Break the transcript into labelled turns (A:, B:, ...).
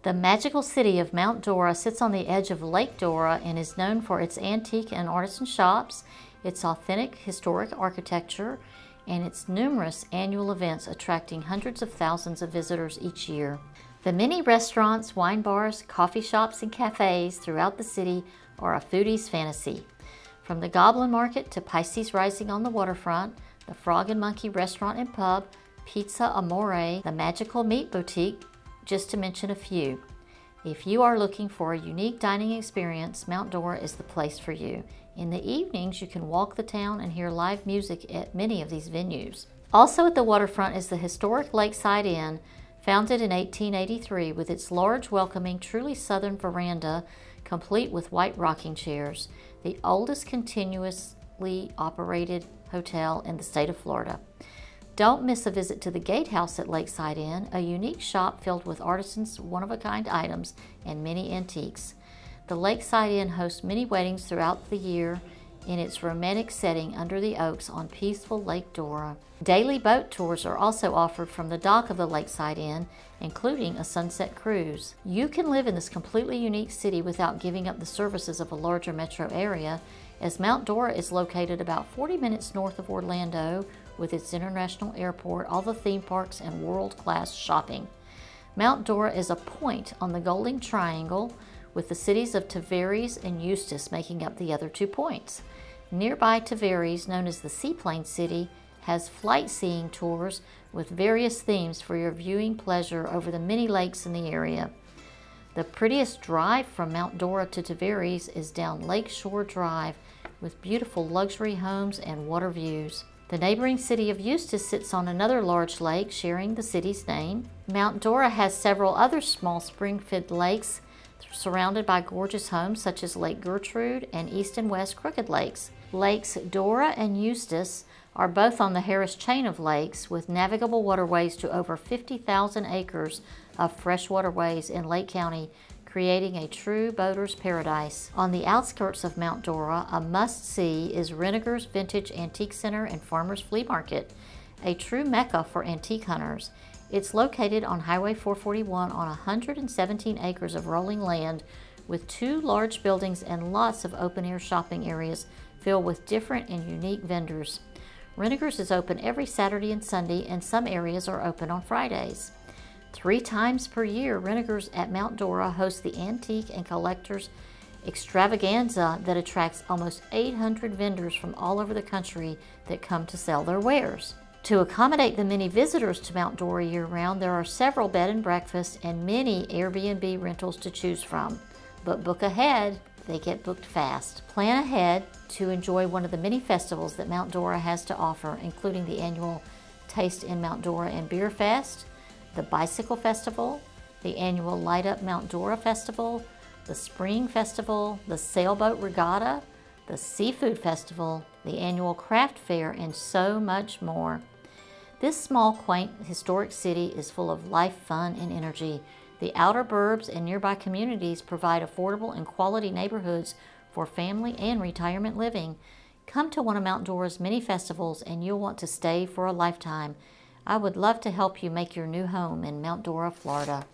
A: The magical city of Mount Dora sits on the edge of Lake Dora and is known for its antique and artisan shops, its authentic historic architecture, and its numerous annual events attracting hundreds of thousands of visitors each year. The many restaurants, wine bars, coffee shops, and cafes throughout the city are a foodie's fantasy. From the Goblin Market to Pisces Rising on the waterfront, the Frog and Monkey Restaurant and Pub, Pizza Amore, the Magical Meat Boutique, just to mention a few. If you are looking for a unique dining experience, Mount Dora is the place for you. In the evenings, you can walk the town and hear live music at many of these venues. Also at the waterfront is the historic Lakeside Inn, founded in 1883 with its large, welcoming, truly southern veranda, complete with white rocking chairs, the oldest continuously operated hotel in the state of Florida. Don't miss a visit to the Gatehouse at Lakeside Inn, a unique shop filled with artisans' one-of-a-kind items and many antiques. The Lakeside Inn hosts many weddings throughout the year in its romantic setting under the oaks on peaceful Lake Dora. Daily boat tours are also offered from the dock of the Lakeside Inn, including a sunset cruise. You can live in this completely unique city without giving up the services of a larger metro area, as Mount Dora is located about 40 minutes north of Orlando with its international airport, all the theme parks, and world-class shopping. Mount Dora is a point on the Golden Triangle, with the cities of Tavares and Eustis making up the other 2 points. Nearby Tavares, known as the Seaplane City, has flight seeing tours with various themes for your viewing pleasure over the many lakes in the area. The prettiest drive from Mount Dora to Tavares is down Lakeshore Drive with beautiful luxury homes and water views. The neighboring city of Eustis sits on another large lake sharing the city's name. Mount Dora has several other small spring-fed lakes surrounded by gorgeous homes such as Lake Gertrude and East and West Crooked Lakes. Lakes Dora and Eustis are both on the Harris chain of lakes with navigable waterways to over 50,000 acres of fresh waterways in Lake County, creating a true boater's paradise. On the outskirts of Mount Dora, a must-see is Reniger's Vintage Antique Center and Farmers Flea Market, a true mecca for antique hunters. It's located on Highway 441 on 117 acres of rolling land with 2 large buildings and lots of open-air shopping areas filled with different and unique vendors. Reniger's is open every Saturday and Sunday, and some areas are open on Fridays. 3 times per year, Reniger's at Mount Dora hosts the Antique and Collectors Extravaganza that attracts almost 800 vendors from all over the country that come to sell their wares. To accommodate the many visitors to Mount Dora year-round, there are several bed and breakfasts and many Airbnb rentals to choose from. But book ahead, they get booked fast. Plan ahead to enjoy one of the many festivals that Mount Dora has to offer, including the annual Taste in Mount Dora and Beer Fest, the Bicycle Festival, the annual Light Up Mount Dora Festival, the Spring Festival, the Sailboat Regatta, the Seafood Festival, the annual Craft Fair, and so much more. This small, quaint, historic city is full of life, fun, and energy. The outer burbs and nearby communities provide affordable and quality neighborhoods for family and retirement living. Come to one of Mount Dora's many festivals and you'll want to stay for a lifetime. I would love to help you make your new home in Mount Dora, Florida.